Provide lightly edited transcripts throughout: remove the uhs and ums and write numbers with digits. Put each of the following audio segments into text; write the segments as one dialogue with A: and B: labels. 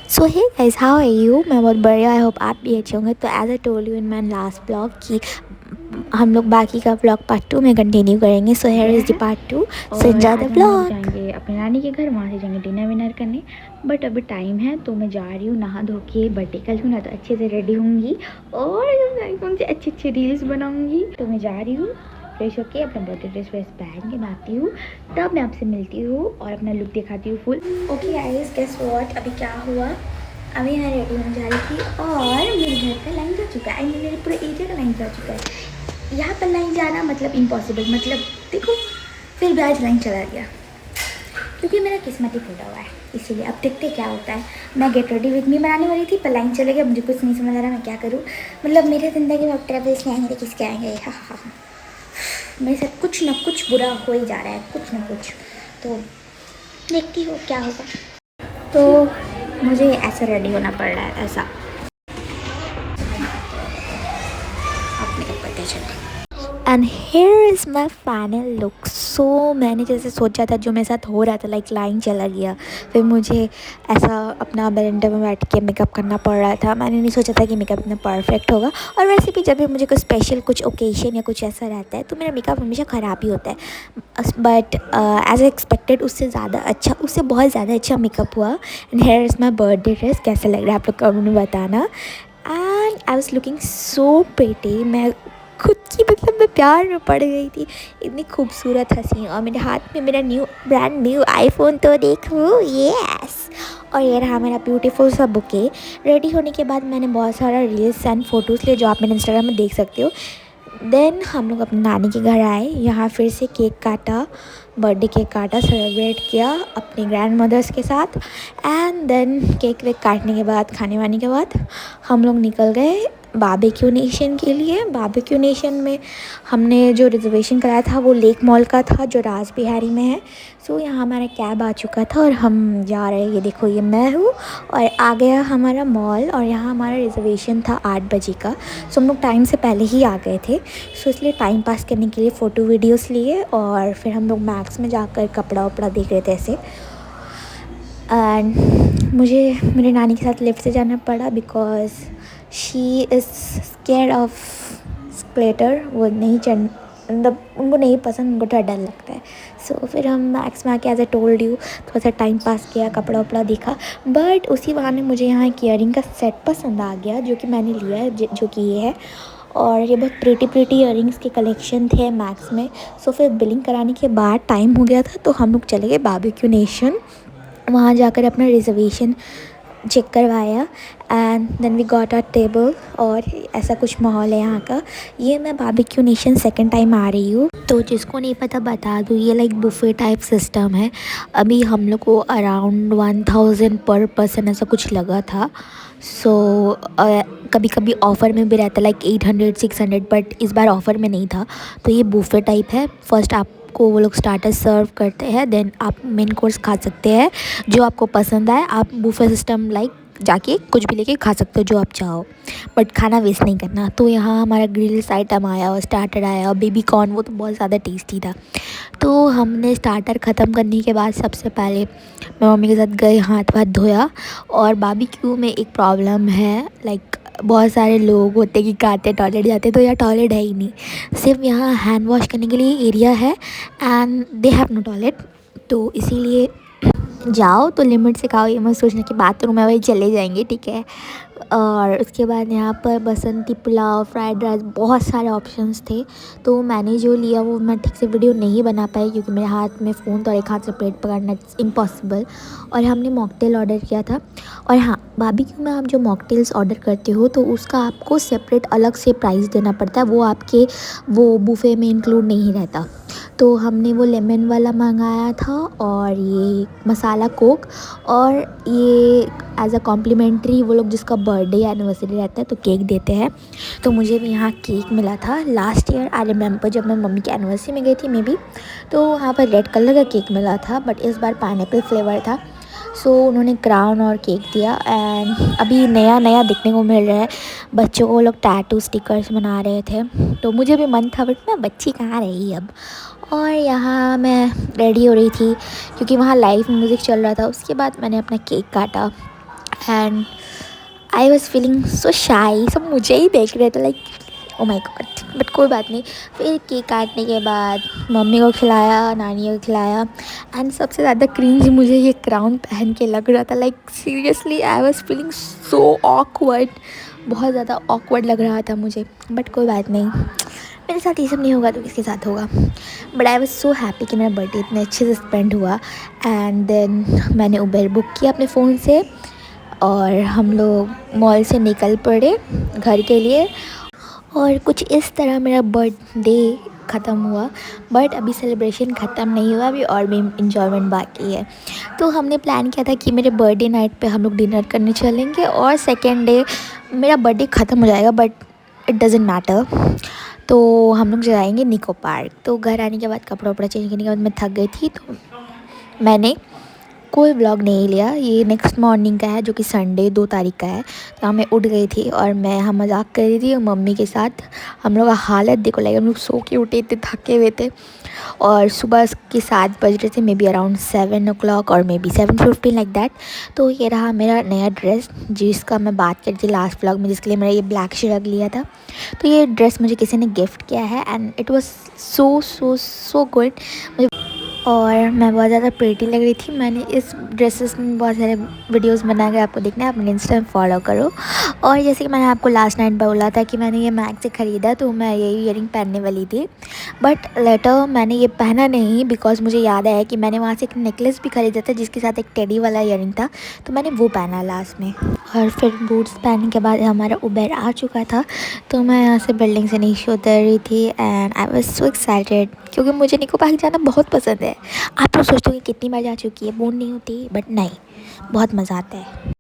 A: So hey guys, how are you? मैं बहुत बढ़िया, आई होप आप भी अच्छे होंगे। तो as I told you in my last blog कि हम लोग बाकी का ब्लॉग पार्ट 2 में कंटिन्यू करेंगे। सो हेयर
B: गया
A: इज़ द
B: है।
A: पार्ट 2, सो
B: और
A: एंजॉय द
B: आज हम लोग
A: ब्लॉग।
B: जाएंगे अपने नानी के घर, वहाँ से जाएंगे डिनर विनर करने। बट अभी टाइम है तो मैं जा रही हूँ नहा धो के। बर्थडे कल हूँ ना, तो अच्छे से रेडी होंगी और आईफोन से अच्छे अच्छे रील्स बनाऊंगी। तो मैं जा रही हूँ फ्रेश होके, अपना बर्थडे ड्रेस व्रेस पहन के मैं आती हूँ, तब मैं आपसे मिलती हूँ और अपना लुक दिखाती हूँ full.
A: Okay guys, guess what, अभी क्या हुआ? अभी मैं रेडी होने जा रही थी और मेरे घर का लाइन जा चुका है। मेरे पूरे एरिया का लाइन जा चुका है। यहाँ पर लाइन जाना मतलब इम्पॉसिबल, मतलब देखो, फिर भी आज लाइन चला गया क्योंकि मेरा किस्मत ही फूटा हुआ है। इसीलिए अब देखते क्या होता है। मैं गेट रेडी विद मी बनाने वाली थी पर लाइन चले गया। मुझे कुछ नहीं समझ आ रहा मैं क्या करूँ। मतलब मेरे ज़िंदगी में अब ट्रेवल्स नहीं आएंगे, किसके आएंगे? हाँ हाँ हाँ, मेरे साथ कुछ ना कुछ बुरा हो ही जा रहा है, कुछ ना कुछ। तो देखती हो क्या होगा। तो मुझे ऐसा रेडी होना पड़ रहा है, ऐसा अपने को पता चला। And here is my final look. So मैंने जैसे सोचा था, जो मेरे साथ हो रहा था, लाइक लाइन चला गया। फिर मुझे ऐसा अपना बरंडे में बैठ के मेकअप करना पड़ रहा था। मैंने नहीं सोचा था कि मेकअप इतना परफेक्ट होगा। और वैसे भी जब भी मुझे कुछ स्पेशल, कुछ ओकेजन या कुछ ऐसा रहता है तो मेरा मेकअप हमेशा ख़राब ही होता है। बट एज एक्सपेक्टेड उससे ज़्यादा अच्छा, उससे बहुत ज़्यादा अच्छा मेकअप हुआ। And here is my birthday dress. कैसा लग रहा है आप लोग कमेंट में बताना। And I was looking so pretty. मैं खुद की, मतलब मैं प्यार में पड़ गई थी। इतनी खूबसूरत हंसी, और मेरे हाथ में मेरा ब्रांड न्यू आईफोन, तो देखो यस। और ये रहा मेरा ब्यूटीफुल सा बुके। रेडी होने के बाद मैंने बहुत सारा रील्स एंड फ़ोटोज़ लिए, जो आप मेरे इंस्टाग्राम में देख सकते हो। देन हम लोग अपनी नानी के घर आए। यहाँ फिर से केक काटा, बर्थडे केक काटा, सेलिब्रेट किया अपने ग्रैंड मदर्स के साथ। एंड देन केक वेक काटने के बाद, खाने वाने के बाद, हम लोग निकल गए बारबेक्यू नेशन के लिए। बारबेक्यू नेशन में हमने जो रिजर्वेशन कराया था वो लेक मॉल का था, जो राजबिहारी में है। सो यहाँ हमारा कैब आ चुका था और हम जा रहे हैं। ये देखो, ये मैं हूँ और आ गया हमारा मॉल। और यहाँ हमारा रिजर्वेशन था 8 बजे का। सो हम लोग टाइम से पहले ही आ गए थे। सो इसलिए टाइम पास करने के लिए फ़ोटो वीडियोस लिए और फिर हम लोग मैक्स में जाकर कपड़ा वपड़ा देख रहे थे ऐसे। एंड मुझे मेरे नानी के साथ लिफ्ट से जाना पड़ा because she is square of skeletal. वो नहीं चढ़, मतलब उनको नहीं पसंद, उनको थोड़ा डर लगता है। सो फिर हम मैक्स में आके, एज ए टोल्ड यू, थोड़ा सा टाइम पास किया, कपड़ा वपड़ा देखा। बट उसी बहाने मुझे यहाँ एक ईयरिंग का सेट पसंद आ गया, जो कि मैंने लिया है, जो कि ये है। और ये बहुत प्रीटी ईयरिंग्स के कलेक्शन थे मैक्स में। सो फिर बिलिंग कराने के बाद टाइम हो गया था, तो हम लोग चले गए बारबेक्यू नेशन। वहाँ जाकर अपना रिजर्वेशन चेक करवाया and then we got a table. और ऐसा कुछ माहौल है यहाँ का। ये मैं बारबेक्यू नेशन सेकंड टाइम आ रही हूँ, तो जिसको नहीं पता बता दूँ, ये लाइक बुफे टाइप सिस्टम है। अभी हम लोग को अराउंड 1000 पर पर्सन ऐसा कुछ लगा था। सो कभी कभी ऑफ़र में भी रहता है, लाइक 800 600, बट इस बार ऑफ़र में नहीं था। तो ये बुफे टाइप है। फर्स्ट आपको वो लोग स्टार्टर सर्व करते हैं, देन आप मेन कोर्स खा सकते हैं जो आपको पसंद आए। आप बुफे सिस्टम लाइक जाके कुछ भी लेके खा सकते हो जो आप चाहो, बट खाना वेस्ट नहीं करना। तो यहाँ हमारा ग्रिल्स आइटम आया और स्टार्टर आया और बेबी कॉर्न, वो तो बहुत ज़्यादा टेस्टी था। तो हमने स्टार्टर ख़त्म करने के बाद सबसे पहले मैं मम्मी के साथ गए, हाथ वाथ धोया। और बारबेक्यू में एक प्रॉब्लम है, लाइक बहुत सारे लोग होते कि खाते टॉयलेट जाते, तो यहाँ टॉयलेट है ही नहीं। सिर्फ यहाँ हैंड वॉश करने के लिए एरिया है and they have no toilet. तो इसीलिए जाओ तो लिमिट से खाओ, ये मत सोचना कि बाथरूम है वही चले जाएंगे, ठीक है। और उसके बाद यहाँ पर बसंती पुलाव, फ्राइड राइस, बहुत सारे ऑप्शंस थे। तो मैंने जो लिया वो मैं ठीक से वीडियो नहीं बना पाई क्योंकि मेरे हाथ में फ़ोन तो, और एक हाथ से प्लेट पकड़ना इम्पॉसिबल। और हमने मॉकटेल ऑर्डर किया था। और हाँ, बारबेक्यू में आप जो मॉकटेल्स ऑर्डर करते हो तो उसका आपको सेपरेट अलग से प्राइस देना पड़ता है, वो आपके वो बुफे में इंक्लूड नहीं रहता। तो हमने वो लेमन वाला मंगाया था और ये मसाला कोक। और ये एज अ कॉम्प्लीमेंट्री वो लोग जिसका बर्थडे या एनिवर्सरी रहता है तो केक देते हैं। तो मुझे भी यहाँ केक मिला था। लास्ट ईयर आई रिमेंबर जब मैं मम्मी की एनिवर्सरी में गई थी मे बी, तो वहाँ पर रेड कलर का केक मिला था, बट इस बार पाइनएप्पल फ्लेवर था। सो उन्होंने क्राउन और केक दिया। एंड अभी नया नया देखने को मिल रहा है, बच्चों को लोग टैटू स्टिकर्स बना रहे थे। तो मुझे भी मन था, बट मैं बच्ची कहाँ रही अब। और यहाँ मैं रेडी हो रही थी क्योंकि वहाँ लाइव म्यूज़िक चल रहा था। उसके बाद मैंने अपना केक काटा and I was feeling so शाई। सब मुझे ही देख रहे थे, like oh my God. But कोई बात नहीं। फिर केक काटने के बाद मम्मी को खिलाया, नानी को खिलाया, एंड सबसे ज़्यादा क्रिंज मुझे ये क्राउन पहन के लग रहा था। Like seriously I was feeling so awkward. बहुत ज़्यादा ऑकवर्ड लग रहा था मुझे, बट कोई बात नहीं। मेरे साथ ये सब नहीं होगा तो किसके साथ होगा। But I was so happy कि मेरा बर्थडे इतने अच्छे से स्पेंड हुआ। एंड देन मैंने उबेर बुक किया अपने फ़ोन से और हम लोग मॉल से निकल पड़े घर के लिए। और कुछ इस तरह मेरा बर्थडे ख़त्म हुआ। बट अभी सेलिब्रेशन ख़त्म नहीं हुआ, अभी और भी इन्जॉयमेंट बाकी है। तो हमने प्लान किया था कि मेरे बर्थडे नाइट पे हम लोग डिनर करने चलेंगे और सेकेंड डे मेरा बर्थडे ख़त्म हो जाएगा, बट इट डज़न्ट मैटर। तो हम लोग जाएंगे निको पार्क। तो घर आने के बाद कपड़ा वपड़ा चेंज करने के बाद मैं थक गई थी, तो मैंने कोई व्लॉग नहीं लिया। ये नेक्स्ट मॉर्निंग का है, जो कि संडे 2 तारीख का है। तो मैं उठ गई थी और मैं हम मजाक कर रही थी मम्मी के साथ। हम लोग का हालत देखो, लाइक हम लोग सो के उठे थे, थके हुए थे। और सुबह के 7 बज रहे थे, मे बी अराउंड 7 o'clock और मे बी 7:15 लाइक दैट। तो ये रहा मेरा नया ड्रेस, जिसका मैं बात कर रही थी लास्ट व्लॉग में, जिसके लिए मैंने ये ब्लैक शर्ट लिया था। तो ये ड्रेस मुझे किसी ने गिफ्ट किया है and it was so so so good. और मैं बहुत ज़्यादा प्रीटी लग रही थी। मैंने इस ड्रेसेस में बहुत सारे वीडियोस बना के आपको देखना है, अपने इंस्टा में फॉलो करो। और जैसे कि मैंने आपको लास्ट नाइट बोला था कि मैंने ये मैक से ख़रीदा, तो मैं ये ईयरिंग पहनने वाली थी। बट लेटर मैंने ये पहना नहीं, बिकॉज मुझे याद आया कि मैंने वहाँ से एक नेकलेस भी ख़रीदा था जिसके साथ एक टेडी वाला ईयरिंग था, तो मैंने वो पहना लास्ट में। और फिर बूट्स पहनने के बाद हमारा उबेर आ चुका था। तो मैं यहाँ से बिल्डिंग से नीचे उतर रही थी and I was so excited, क्योंकि मुझे निको पार्क जाना बहुत पसंद है। आप तो सोचते हो कि कितनी बार जा चुकी है, बोर नहीं होती, बट नहीं, बहुत मज़ा आता है।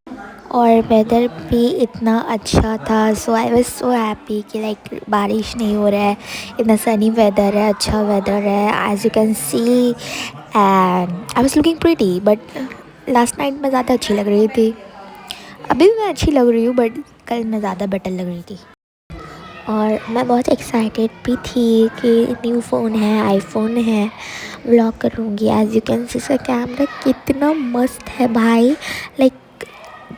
A: और वेदर भी इतना अच्छा था, सो आई वॉज सो हैप्पी कि लाइक बारिश नहीं हो रहा है, इतना सनी वेदर है, अच्छा वेदर है, as you can see. And I was looking pretty, but last night मैं ज़्यादा अच्छी लग रही थी। अभी भी मैं अच्छी लग रही हूँ, बट कल मैं ज़्यादा बेटर लग रही थी। और मैं बहुत एक्साइटेड भी थी कि न्यू फ़ोन है, आईफोन है, व्लॉग करूँगी। एज यू कैन सी इसका कैमरा कितना मस्त है भाई। लाइक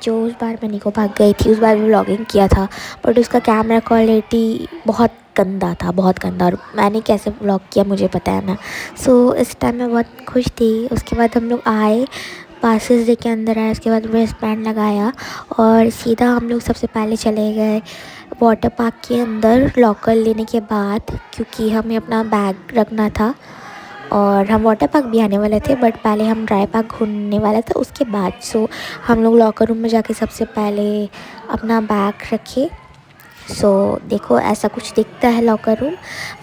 A: जो उस बार मैं निको पार्क गई थी, उस बार भी व्लॉगिंग किया था, बट उसका कैमरा क्वालिटी बहुत गंदा था, बहुत गंदा। और मैंने कैसे व्लॉग किया मुझे पता है ना। सो इस टाइम मैं बहुत खुश थी। उसके बाद हम लोग आए, पासेस दे के अंदर आए, उसके बाद वेस्ट बैंड लगाया और सीधा हम लोग सबसे पहले चले गए वाटर पार्क के अंदर लॉकर लेने के बाद, क्योंकि हमें अपना बैग रखना था। और हम वाटर पार्क भी आने वाले थे, बट पहले हम ड्राई पार्क घूमने वाला था उसके बाद। सो हम लोग लॉकर रूम में जाके सबसे पहले अपना बैग रखे। सो देखो ऐसा कुछ दिखता है लॉकर रूम।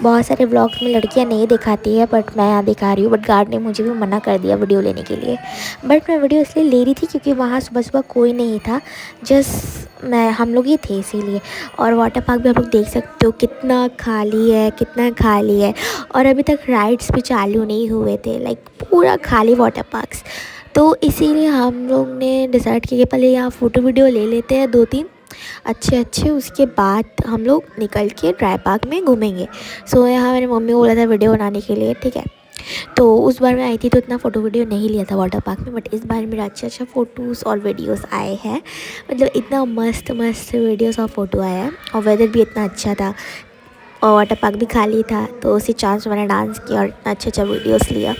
A: बहुत सारे व्लॉग्स में लड़कियां नहीं दिखाती है, बट मैं यहाँ दिखा रही हूँ। बट गार्ड ने मुझे भी मना कर दिया वीडियो लेने के लिए, बट मैं वीडियो इसलिए ले रही थी क्योंकि वहाँ सुबह सुबह कोई नहीं था, जस्ट हम लोग ही थे इसीलिए। और वाटर पार्क भी आप लोग देख सकते हो कितना खाली है, कितना खाली है। और अभी तक राइड्स भी चालू नहीं हुए थे, लाइक पूरा खाली वाटर पार्क्स। तो इसीलिए हम लोग ने डिसाइड किया कि पहले यहाँ फ़ोटो वीडियो ले लेते हैं 2-3 अच्छे, उसके बाद हम लोग निकल के ड्राई पार्क में घूमेंगे। सो यहाँ मैंने मम्मी को बोला था वीडियो बनाने के लिए, ठीक है। तो उस बार मैं आई थी तो इतना फ़ोटो वीडियो नहीं लिया था वाटर पार्क में, बट इस बार मेरा अच्छा फ़ोटोज़ और वीडियोस आए हैं। मतलब इतना मस्त वीडियोस और फ़ोटो आया है, और वेदर भी इतना अच्छा था और वाटर पार्क भी खाली था। तो उसी चांस मैंने डांस किया और इतना अच्छा वीडियोस लिया।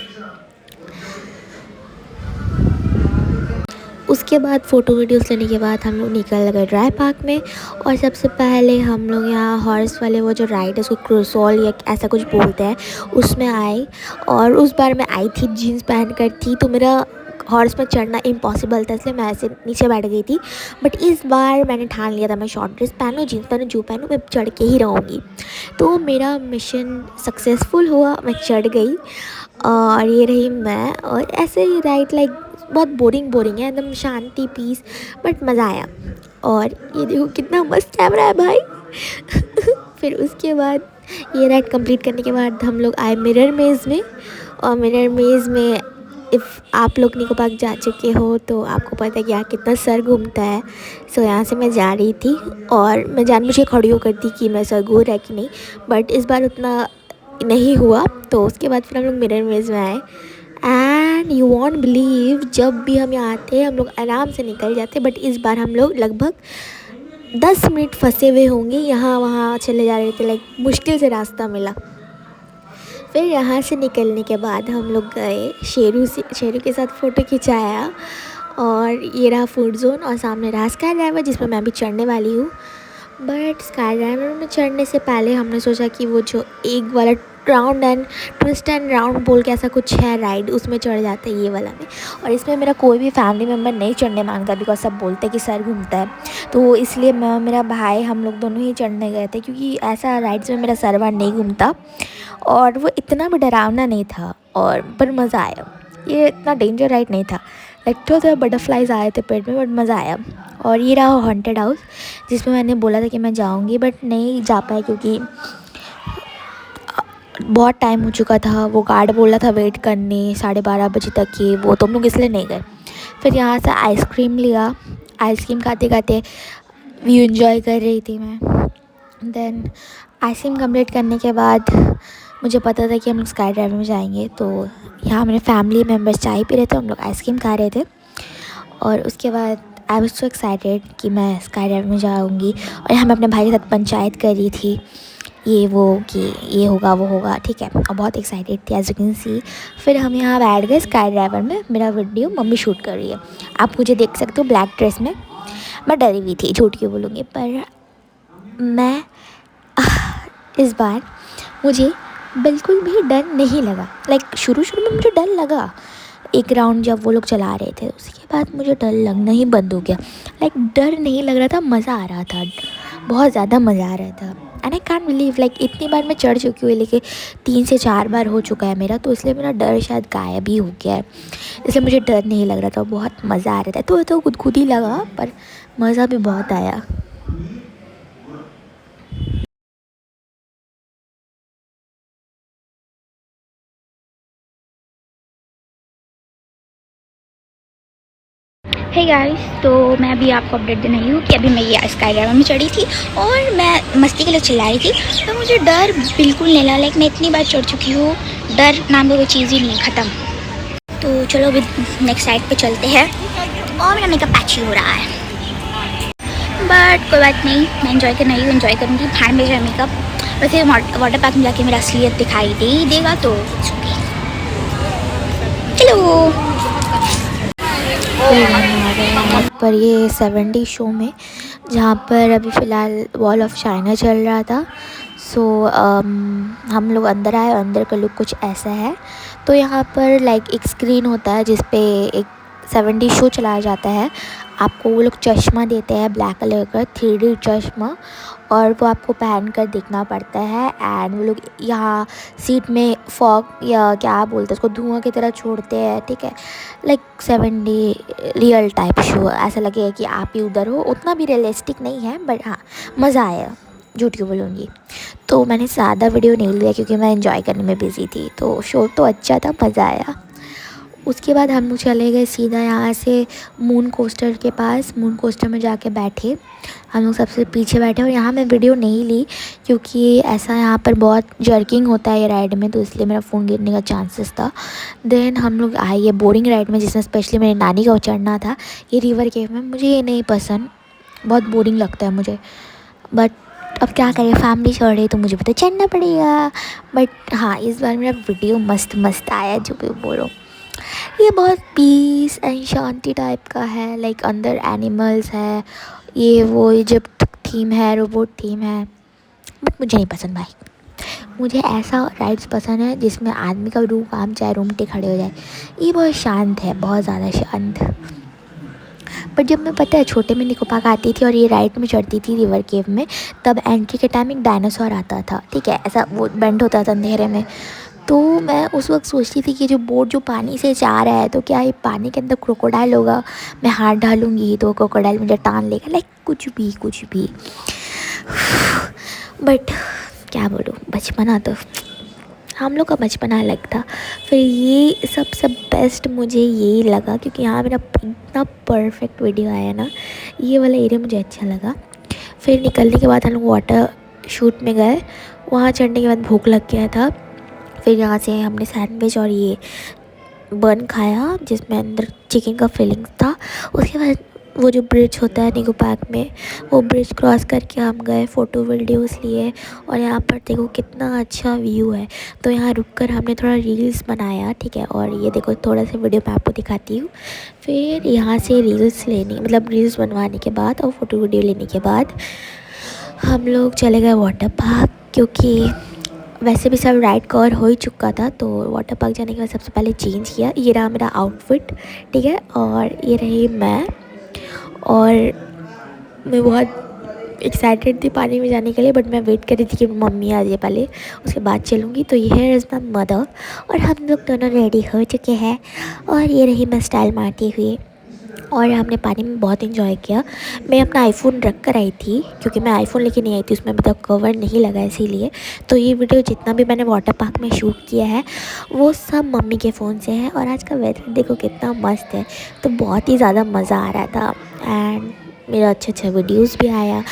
A: उसके बाद फ़ोटो वीडियोस लेने के बाद हम लोग निकल गए ड्राई पार्क में। और सबसे पहले हम लोग यहाँ हॉर्स वाले वो जो राइड है उसको क्रूसॉल या ऐसा कुछ बोलते हैं, उसमें आए। और उस बार मैं आई थी जीन्स पहन कर थी, तो मेरा हॉर्स में चढ़ना इम्पॉसिबल था, इसलिए मैं ऐसे नीचे बैठ गई थी। बट इस बार मैंने ठान लिया था मैं शॉर्ट ड्रेस पहनूँ, जीन्स पहनूँ, जो पहनूँ, मैं चढ़ के ही रहूँगी। तो मेरा मिशन सक्सेसफुल हुआ, मैं चढ़ गई। और ये रही मैं। और ऐसे ही राइड लाइक बहुत बोरिंग है, एकदम शांति पीस, बट मज़ा आया। और ये देखो कितना मस्त कैमरा है भाई। फिर उसके बाद ये राइड कंप्लीट करने के बाद हम लोग आए मिरर मेज़ में। और मिरर मेज़ में इफ़ आप लोग निको पार्क जा चुके हो तो आपको पता है कि यहाँ कितना सर घूमता है। सो यहाँ से मैं जा रही थी और मैं जानबूझ के खड़ी होकर थी कि मैं सर घूर है कि नहीं, बट इस बार उतना नहीं हुआ। तो उसके बाद फिर हम लोग मिरर मेज़ में आए एंड यू वॉन्ट बिलीव, जब भी हम यहाँ आते हैं हम लोग आराम से निकल जाते हैं, बट इस बार हम लोग लगभग 10 मिनट फंसे हुए होंगे, यहाँ वहाँ चले जा रहे थे, लाइक मुश्किल से रास्ता मिला। फिर यहाँ से निकलने के बाद हम लोग गए शेरू के साथ फ़ोटो खिंचाया, और ये रहा फूड जोन, और सामने रहा स्काई ड्राइवर जिसमें मैं भी चढ़ने वाली हूँ। बट स्काई ड्राइवर में चढ़ने से पहले हमने सोचा कि वो जो एक वाला round and twist and round बोल के ऐसा कुछ है राइड, उसमें चढ़ जाते हैं ये वाला में। और इसमें मेरा कोई भी फैमिली मेम्बर नहीं चढ़ने मांगता, बिकॉज सब बोलते हैं कि सर घूमता है, तो इसलिए मैं मेरा भाई हम लोग दोनों ही चढ़ने गए थे, क्योंकि ऐसा राइड्स में मेरा सर वार नहीं घूमता, और वो इतना भी डरावना नहीं था, और पर मज़ा आया। ये इतना डेंजर राइड नहीं था, लाइक तो बटरफ्लाइज आए थे पेट में, बट मज़ा आया। और ये रहा हॉन्टेड हाउस, जिसमें मैंने बोला था कि मैं जाऊंगी बट नहीं जा पाई, क्योंकि बहुत टाइम हो चुका था। वो गार्ड बोला था वेट करने 12:30 बजे तक की, वो तो हम लोग इसलिए नहीं गए। फिर यहाँ से आइसक्रीम लिया, आइसक्रीम खाते खाते व्यू इन्जॉय कर रही थी मैं। देन आइसक्रीम कंप्लीट करने के बाद मुझे पता था कि हम लोग स्काई ड्राइव में जाएंगे, तो यहाँ मेरे फैमिली मेम्बर्स चाय पी रहे थे, हम लोग आइसक्रीम खा रहे थे। और उसके बाद आई वॉज सो एक्साइटेड कि मैं स्काई ड्राइव में जाऊँगी, और यहाँ मैं अपने भाई के साथ पंचायत कर रही थी ये वो कि ये होगा वो होगा, ठीक है, और बहुत एक्साइटेड थी एज यू कैन सी। फिर हम यहाँ बैठ गए स्काई ड्राइवर में, मेरा वीडियो मम्मी शूट कर रही है, आप मुझे देख सकते हो ब्लैक ड्रेस में। मैं डरी हुई थी, झूठ क्यों बोलूँगी, पर मैं इस बार मुझे बिल्कुल भी डर नहीं लगा। लाइक शुरू में मुझे डर लगा, एक राउंड जब वो लोग चला रहे थे, उसके बाद मुझे डर लगना ही बंद हो गया। लाइक डर नहीं लग रहा था, मज़ा आ रहा था, बहुत ज़्यादा मज़ा आ रहा था। And I can't believe, like इतनी बार मैं चढ़ चुकी हूँ, लेकिन 3 से 4 बार हो चुका है मेरा, तो इसलिए मेरा डर शायद गायब ही हो गया है, इसलिए मुझे डर नहीं लग रहा था, बहुत मज़ा आ रहा था। तो खुद ही लगा, पर मज़ा भी बहुत आया।
B: हे गाइस, तो मैं अभी आपको अपडेट देने आई हूँ कि अभी मैं ये स्काई ड्राइवर में चढ़ी थी और मैं मस्ती के लिए चिल्लाई थी, तो मुझे डर बिल्कुल नहीं लगा। लाइक मैं इतनी बार चढ़ चुकी हूँ, डर नाम का कोई चीज़ ही नहीं है, ख़त्म। तो चलो अभी नेक्स्ट साइड पे चलते हैं, और मेरा मेकअप पैची हो रहा है, बट कोई बात नहीं, मैं इन्जॉय करना ही इन्जॉय करूँगी। भाड़ में जाए मेकअप, वैसे वाटर पार्क में जाके मेरा असलियत दिखाई दे ही देगा, तो चलो।
A: यहाँ पर ये 70 शो में, जहाँ पर अभी फ़िलहाल वॉल ऑफ चाइना चल रहा था, सो हम लोग अंदर आए, और अंदर का लुक कुछ ऐसा है। तो यहाँ पर लाइक एक स्क्रीन होता है जिस पे एक 70 शो चलाया जाता है, आपको वो लोग चश्मा देते हैं ब्लैक कलर का 3D चश्मा, और वो आपको पहन कर देखना पड़ता है। एंड वो लोग यहाँ सीट में फॉग या क्या बोलते हैं उसको, धुआं की तरह छोड़ते हैं, ठीक है, लाइक 70 रियल टाइप शो, ऐसा लगेगा कि आप ही उधर हो। उतना भी रियलिस्टिक नहीं है, बट हाँ मज़ा आया, झूठ क्यों बोलूँगी। तो मैंने ज़्यादा वीडियो नहीं लिया क्योंकि मैं एंजॉय करने में बिज़ी थी, तो शो तो अच्छा था, मज़ा आया। उसके बाद हम लोग चले गए सीधा यहाँ से मून कोस्टर के पास। मून कोस्टर में जाके बैठे, हम लोग सबसे पीछे बैठे, और यहाँ मैं वीडियो नहीं ली क्योंकि ऐसा यहाँ पर बहुत जर्किंग होता है ये राइड में, तो इसलिए मेरा फ़ोन गिरने का चांसेस था। देन हम लोग आए ये बोरिंग राइड में, जिसमें स्पेशली मेरी नानी का चढ़ना था, ये रिवर केव में। मुझे ये नहीं पसंद, बहुत बोरिंग लगता है मुझे, बट अब क्या करें, फैमिली चढ़ रही तो मुझे भी तो चढ़ना पड़ेगा। बट हाँ, इस बार मेरा वीडियो मस्त आया, जो भी बोलो। ये बहुत पीस एंड शांति टाइप का है, लाइक अंदर एनिमल्स है, ये वो इजिप्ट थीम है, रोबोट थीम है, बट मुझे नहीं पसंद भाई। मुझे ऐसा राइड्स पसंद है जिसमें आदमी का रूह काम चाहे रूमटे खड़े हो जाए। ये बहुत शांत है, बहुत ज़्यादा शांत। बट जब मैं पता है छोटे में निको पार्क आती थी और ये राइड में चढ़ती थी रिवर केव में, तब एंट्री के टाइम एक डायनासोर आता था, ठीक है, ऐसा वो बेंड होता था अंधेरे में। तो मैं उस वक्त सोचती थी कि जो बोट जो पानी से जा रहा है, तो क्या ये पानी के अंदर क्रोकोडाइल होगा, मैं हाथ डालूँगी तो क्रोकोडाइल मुझे टान लेगा, लाइक कुछ भी। बट क्या बोलूँ, बचपना तो हम लोग का बचपना अलग था। फिर ये सबसे बेस्ट मुझे ये लगा क्योंकि यहाँ मेरा इतना परफेक्ट वीडियो आया ना, ये वाला एरिया मुझे अच्छा लगा। फिर निकलने के बाद हम लोग वाटर शूट में गए, वहाँ चढ़ने के बाद भूख लग गया था। फिर यहाँ से हमने सैंडविच और ये बन खाया जिसमें अंदर चिकन का फिलिंग्स था। उसके बाद वो जो ब्रिज होता है निको पार्क में, वो ब्रिज क्रॉस करके हम गए, फ़ोटो वीडियोस लिए। और यहाँ पर देखो कितना अच्छा व्यू है। तो यहाँ रुक कर हमने थोड़ा रील्स बनाया, ठीक है। और ये देखो थोड़ा सा वीडियो मैं आपको दिखाती हूँ। फिर यहाँ से रील्स लेने मतलब रील्स बनवाने के बाद और फ़ोटो वीडियो लेने के बाद हम लोग चले गए वाटर पार्क, क्योंकि वैसे भी सब राइड कवर हो ही चुका था। तो वाटर पार्क जाने के बाद सबसे पहले चेंज किया। ये रहा मेरा आउटफिट, ठीक है। और ये रही मैं, और मैं बहुत एक्साइटेड थी पानी में जाने के लिए, बट मैं वेट कर रही थी कि मम्मी आ जाए पहले, उसके बाद चलूँगी। तो ये है इज़ माई मदर, और हम लोग दोनों रेडी हो चुके हैं। और ये रही मैं स्टाइल मारती हुई, और हमने पानी में बहुत इन्जॉय किया। मैं अपना आईफ़ोन रख कर आई थी, क्योंकि मैं आईफ़ोन लेके नहीं आई थी, उसमें मतलब कवर नहीं लगा इसीलिए। तो ये वीडियो जितना भी मैंने वाटर पार्क में शूट किया है वो सब मम्मी के फ़ोन से है। और आज का वेदर देखो कितना मस्त है, तो बहुत ही ज़्यादा मज़ा आ रहा था। एंड मेरा अच्छा वीडियोस भी आया।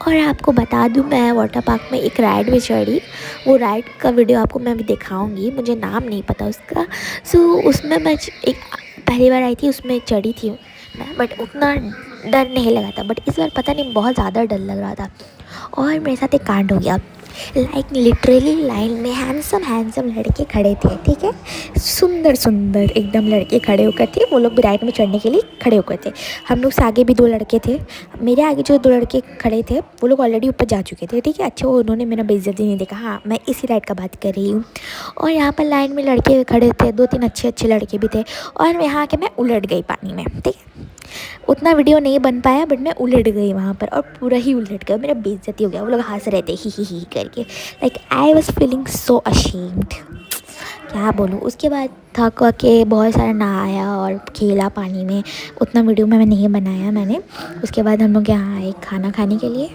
A: और आपको बता दूं, मैं वाटर पार्क में एक राइड में चढ़ी। वो राइड का वीडियो आपको मैं अभी दिखाऊंगी, मुझे नाम नहीं पता उसका। सो उसमें मैं एक पहली बार आई थी, उसमें चढ़ी थी मैं, बट उतना डर नहीं लगा था। बट इस बार पता नहीं बहुत ज़्यादा डर लग रहा था। और मेरे साथ एक कांड हो गया, लाइक लिटरली लाइन में हैंडसम लड़के खड़े थे, ठीक है। सुंदर एकदम लड़के खड़े होकर थे। वो लोग भी राइड में चढ़ने के लिए खड़े होकर थे। हम लोग से आगे भी 2 लड़के थे। मेरे आगे जो 2 लड़के खड़े थे वो लोग ऑलरेडी ऊपर जा चुके थे, ठीक है। अच्छा, वो उन्होंने मेरा बेइज्जती नहीं देखा। हाँ, मैं इसी राइड का बात कर रही हूँ। और यहाँ पर लाइन में लड़के खड़े थे, 2-3 अच्छे लड़के भी थे। और यहाँ के मैं उलट गई पानी में, ठीक है। उतना वीडियो नहीं बन पाया, बट मैं उलट गई वहाँ पर, और पूरा ही उलट गया, मेरा बेइज्जती हो गया। वो लोग हंस रहे थे ही करके, like I was feeling so ashamed, क्या बोलूँ। उसके बाद थक के बहुत सारा नहाया और खेला पानी में। उतना वीडियो में मैं नहीं बनाया मैंने। उसके बाद हम लोग यहाँ आए खाना खाने के लिए।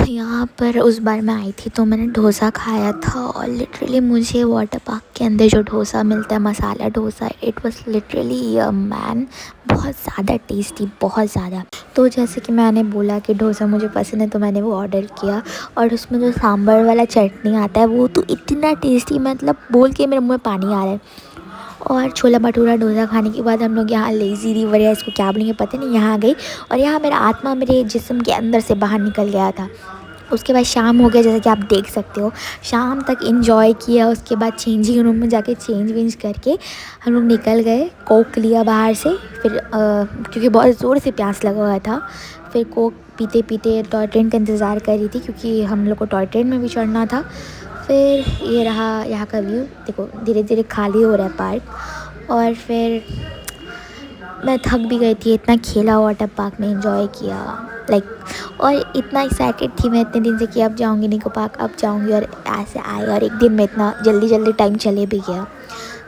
A: यहाँ पर उस बार मैं आई थी तो मैंने डोसा खाया था, और लिटरली मुझे वाटर पार्क के अंदर जो डोसा मिलता है, masala dosa, it was literally man बहुत ज़्यादा टेस्टी, बहुत ज़्यादा। तो जैसे कि मैंने बोला कि डोसा मुझे पसंद है, तो मैंने वो ऑर्डर किया। और उसमें जो सांभर वाला चटनी आता है वो तो इतना टेस्टी, मतलब बोल के मेरे मुँह में पानी आ रहा है। और छोला भटूरा डोसा खाने के बाद हम लोग यहाँ लेज़ी रिवर, या इसको क्या बोलेंगे पता नहीं, यहाँ आ गई। और यहाँ मेरा आत्मा मेरे जिस्म के अंदर से बाहर निकल गया था। उसके बाद शाम हो गया, जैसा कि आप देख सकते हो। शाम तक एंजॉय किया। उसके बाद चेंजिंग रूम में जाके चेंज वेंज करके हम लोग निकल गए। कोक लिया बाहर से, फिर क्योंकि बहुत ज़ोर से प्यास लगा हुआ था। फिर कोक पीते पीते टॉय ट्रेन का इंतज़ार कर रही थी, क्योंकि हम लोग को टॉय ट्रेन में भी चढ़ना था। फिर ये रहा यहाँ का व्यू, देखो धीरे धीरे खाली हो रहा है पार्क। और फिर मैं थक भी गई थी, इतना खेला वाटर पार्क में, एंजॉय किया लाइक। और इतना एक्साइटेड थी मैं इतने दिन से कि अब जाऊँगी निको पार्क, अब जाऊँगी। और ऐसे आई, और एक दिन में इतना जल्दी टाइम चले भी गया।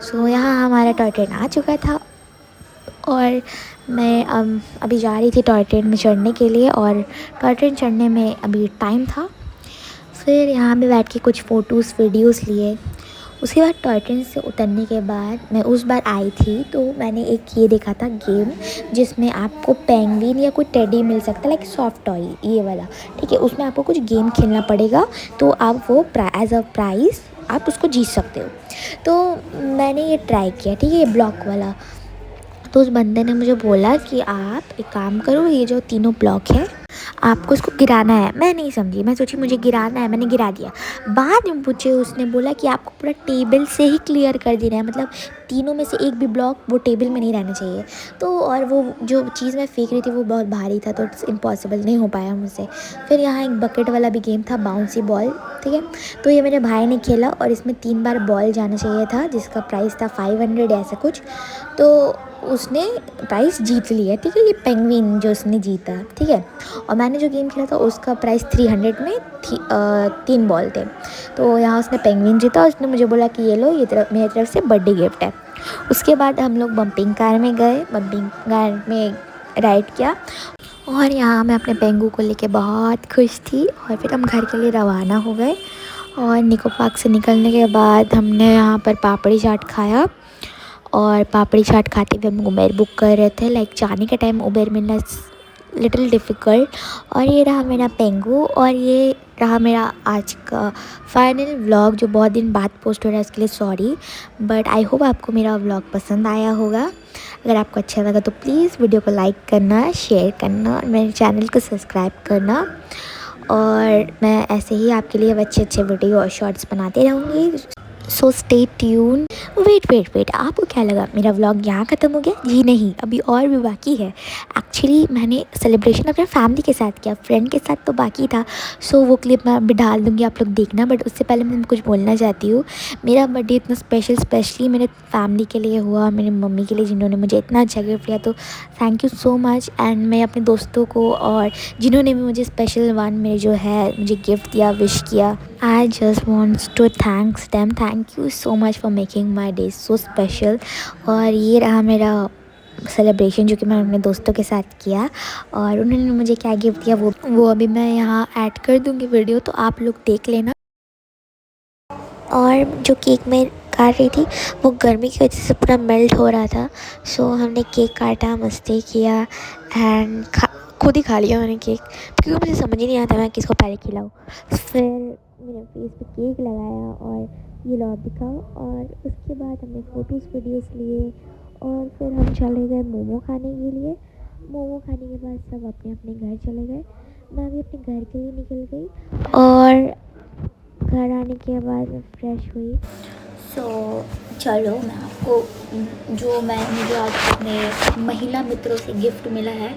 A: सो यहाँ हमारा टॉय ट्रेन आ चुका था, और मैं अभी जा रही थी टॉय ट्रेन में चढ़ने के लिए। और टॉय ट्रेन चढ़ने में अभी टाइम था। फिर यहाँ पे बैठ के कुछ फ़ोटोज़ वीडियोज़ लिए। उसके बाद टॉय ट्रेन से उतरने के बाद मैं उस बार आई थी तो मैंने एक ये देखा था गेम, जिसमें आपको पेंगुइन या कोई टेडी मिल सकता है, लाइक सॉफ्ट टॉय ये वाला, ठीक है। उसमें आपको कुछ गेम खेलना पड़ेगा, तो आप वो एज अ प्राइज़ आप उसको जीत सकते हो। तो मैंने ये ट्राई किया, ठीक है, ये ब्लॉक वाला। तो उस बंदे ने मुझे बोला कि आप एक काम करो, ये जो तीनों ब्लॉक है आपको इसको गिराना है। मैं नहीं समझी, मैं सोची मुझे गिराना है, मैंने गिरा दिया। बाद में पूछे, उसने बोला कि आपको पूरा टेबल से ही क्लियर कर देना है, मतलब तीनों में से एक भी ब्लॉक वो टेबल में नहीं रहना चाहिए। तो और वो जो चीज़ मैं फेंक रही थी वो बहुत भारी था, तो इट्स इम्पॉसिबल, नहीं हो पाया मुझसे। फिर यहाँ एक बकेट वाला भी गेम था, बाउंसी बॉल, ठीक है। तो ये मेरे भाई ने खेला, और इसमें 3 बार बॉल जाना चाहिए था, जिसका प्राइस था 500 ऐसा कुछ। तो उसने प्राइस जीत लिया, ठीक है, ये पेंगुइन जो उसने जीता, ठीक है। और मैंने जो गेम खेला था उसका प्राइस 300 में 3 बॉल थे। तो यहाँ उसने पेंगुइन जीता, उसने मुझे बोला कि ये लो, ये मेरी तरफ से बर्थडे गिफ्ट है। उसके बाद हम लोग बम्पिंग कार में गए, बम्पिंग कार में राइड किया। और यहाँ मैं अपने पेंगू को लेके बहुत खुश थी। और फिर हम घर के लिए रवाना हो गए। और निको पार्क से निकलने के बाद हमने यहाँ पर पापड़ी चाट खाया। और पापड़ी चाट खाते हुए हम उबेर बुक कर रहे थे, लाइक जाने के टाइम उबेर मिलना लिटिल डिफ़िकल्ट। और ये रहा मेरा पेंगू, और ये रहा मेरा आज का फाइनल व्लॉग जो बहुत दिन बाद पोस्ट हो रहा है, इसके लिए सॉरी। बट आई होप आपको मेरा व्लॉग पसंद आया होगा। अगर आपको अच्छा लगा तो प्लीज़ वीडियो को लाइक करना, शेयर करना और मेरे चैनल को सब्सक्राइब करना। और मैं ऐसे ही आपके लिए अच्छे अच्छे वीडियो और शॉर्ट्स बनाते रहूँगी। So stay tune. वेट, आपको क्या लगा मेरा व्लॉग यहाँ ख़त्म हो गया? जी नहीं, अभी और भी बाकी है। एक्चुअली मैंने सेलिब्रेशन अपने फैमिली के साथ किया, फ्रेंड के साथ तो बाकी था। सो वो क्लिप मैं अभी डाल दूँगी, आप लोग देखना। बट उससे पहले मैं कुछ बोलना चाहती हूँ। मेरा बर्थडे इतना स्पेशली मेरे फैमिली के लिए हुआ, मेरी मम्मी के लिए, जिन्होंने मुझे इतना अच्छा गिफ्ट दिया, तो thank you so much. And मैं अपने दोस्तों को और जिन्होंने भी मुझे स्पेशल वन में जो है मुझे गिफ्ट दिया, विश किया, I just wants to thanks them. Thank you so much for making my day so special. और ये रहा मेरा सेलिब्रेशन जो कि मैंने अपने दोस्तों के साथ किया, और उन्होंने मुझे क्या गिफ्ट दिया वो अभी मैं यहाँ ऐड कर दूँगी वीडियो, तो आप लोग देख लेना। और जो केक मैं काट रही थी वो गर्मी की वजह से पूरा मेल्ट हो रहा था। सो हमने केक काटा, मस्ती किया एंड खुद ही खा लिया मैंने केक, क्योंकि मुझे समझ ही नहीं आता मैं किसको पहले खिलाऊँ। फिर मेरे फेस पे केक लगाया और ये लो दिखाओ, और उसके बाद हमने फ़ोटोज़ वीडियोज़ लिए, और फिर हम चले गए मोमो खाने के लिए। मोमो खाने के बाद सब अपने अपने घर चले गए। मैं भी अपने घर के लिए निकल गई, और घर आने के बाद मैं फ्रेश हुई। सो चलो मैं आपको जो मुझे आज अपने महिला मित्रों से गिफ्ट मिला है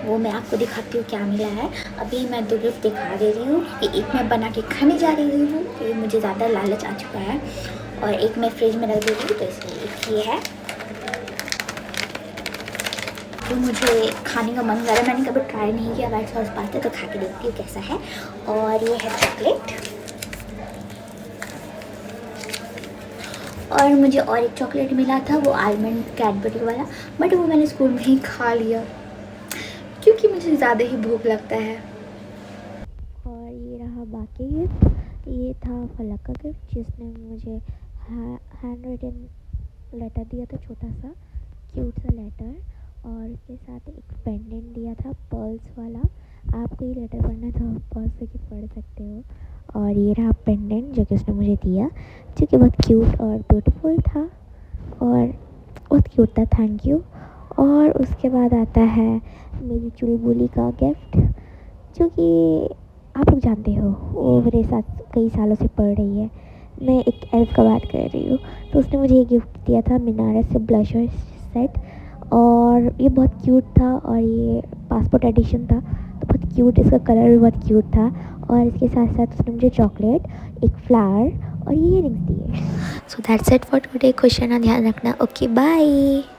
A: वो मैं आपको दिखाती हूँ क्या मिला है। अभी मैं 2 गिफ्ट दिखा दे रही हूँ कि एक मैं बना के खाने जा रही हूँ, क्योंकि मुझे ज़्यादा लालच आ चुका है, और एक मैं फ्रिज में रख दे रही हूँ, तो इसलिए एक ये है जो मुझे खाने का मन कर रहा है। मैंने कभी ट्राई नहीं किया वाइट सॉस पास्ता, तो खा के देखती हूँ कैसा है। और ये है चॉकलेट, और मुझे और एक चॉकलेट मिला था, वो आलमंड कैडबरी वाला, बट वो मैंने स्कूल में ही खा लिया क्योंकि मुझे ज़्यादा ही भूख लगता है। और ये रहा बाकी गिफ्ट। ये था फलक का गिफ्ट, जिसने मुझे हैंड रिटन लेटर दिया था, छोटा सा क्यूट सा लेटर, और उसके साथ एक पेंडेंट दिया था पर्ल्स वाला। आपको ये लेटर पढ़ना था, पर्ल्स से पढ़ सकते हो। और ये रहा पेंडेंट जो कि उसने मुझे दिया, जो कि बहुत क्यूट और ब्यूटीफुल था, और बहुत क्यूट था, थैंक यू। और उसके बाद आता है मेरी चुलबुली का गिफ्ट, जो कि आप लोग जानते हो वो मेरे साथ कई सालों से पढ़ रही है। मैं एक एल्फ का बात कर रही हूँ। तो उसने मुझे ये गिफ्ट दिया था मिनारस से ब्लशर सेट, और ये बहुत क्यूट था, और ये पासपोर्ट एडिशन था, तो बहुत क्यूट, इसका कलर भी बहुत क्यूट था। और इसके साथ साथ उसने मुझे चॉकलेट, एक फ्लावर और ये रिंग्स दिए। So that's it for today. खुश रहना, ध्यान रखना। Okay bye.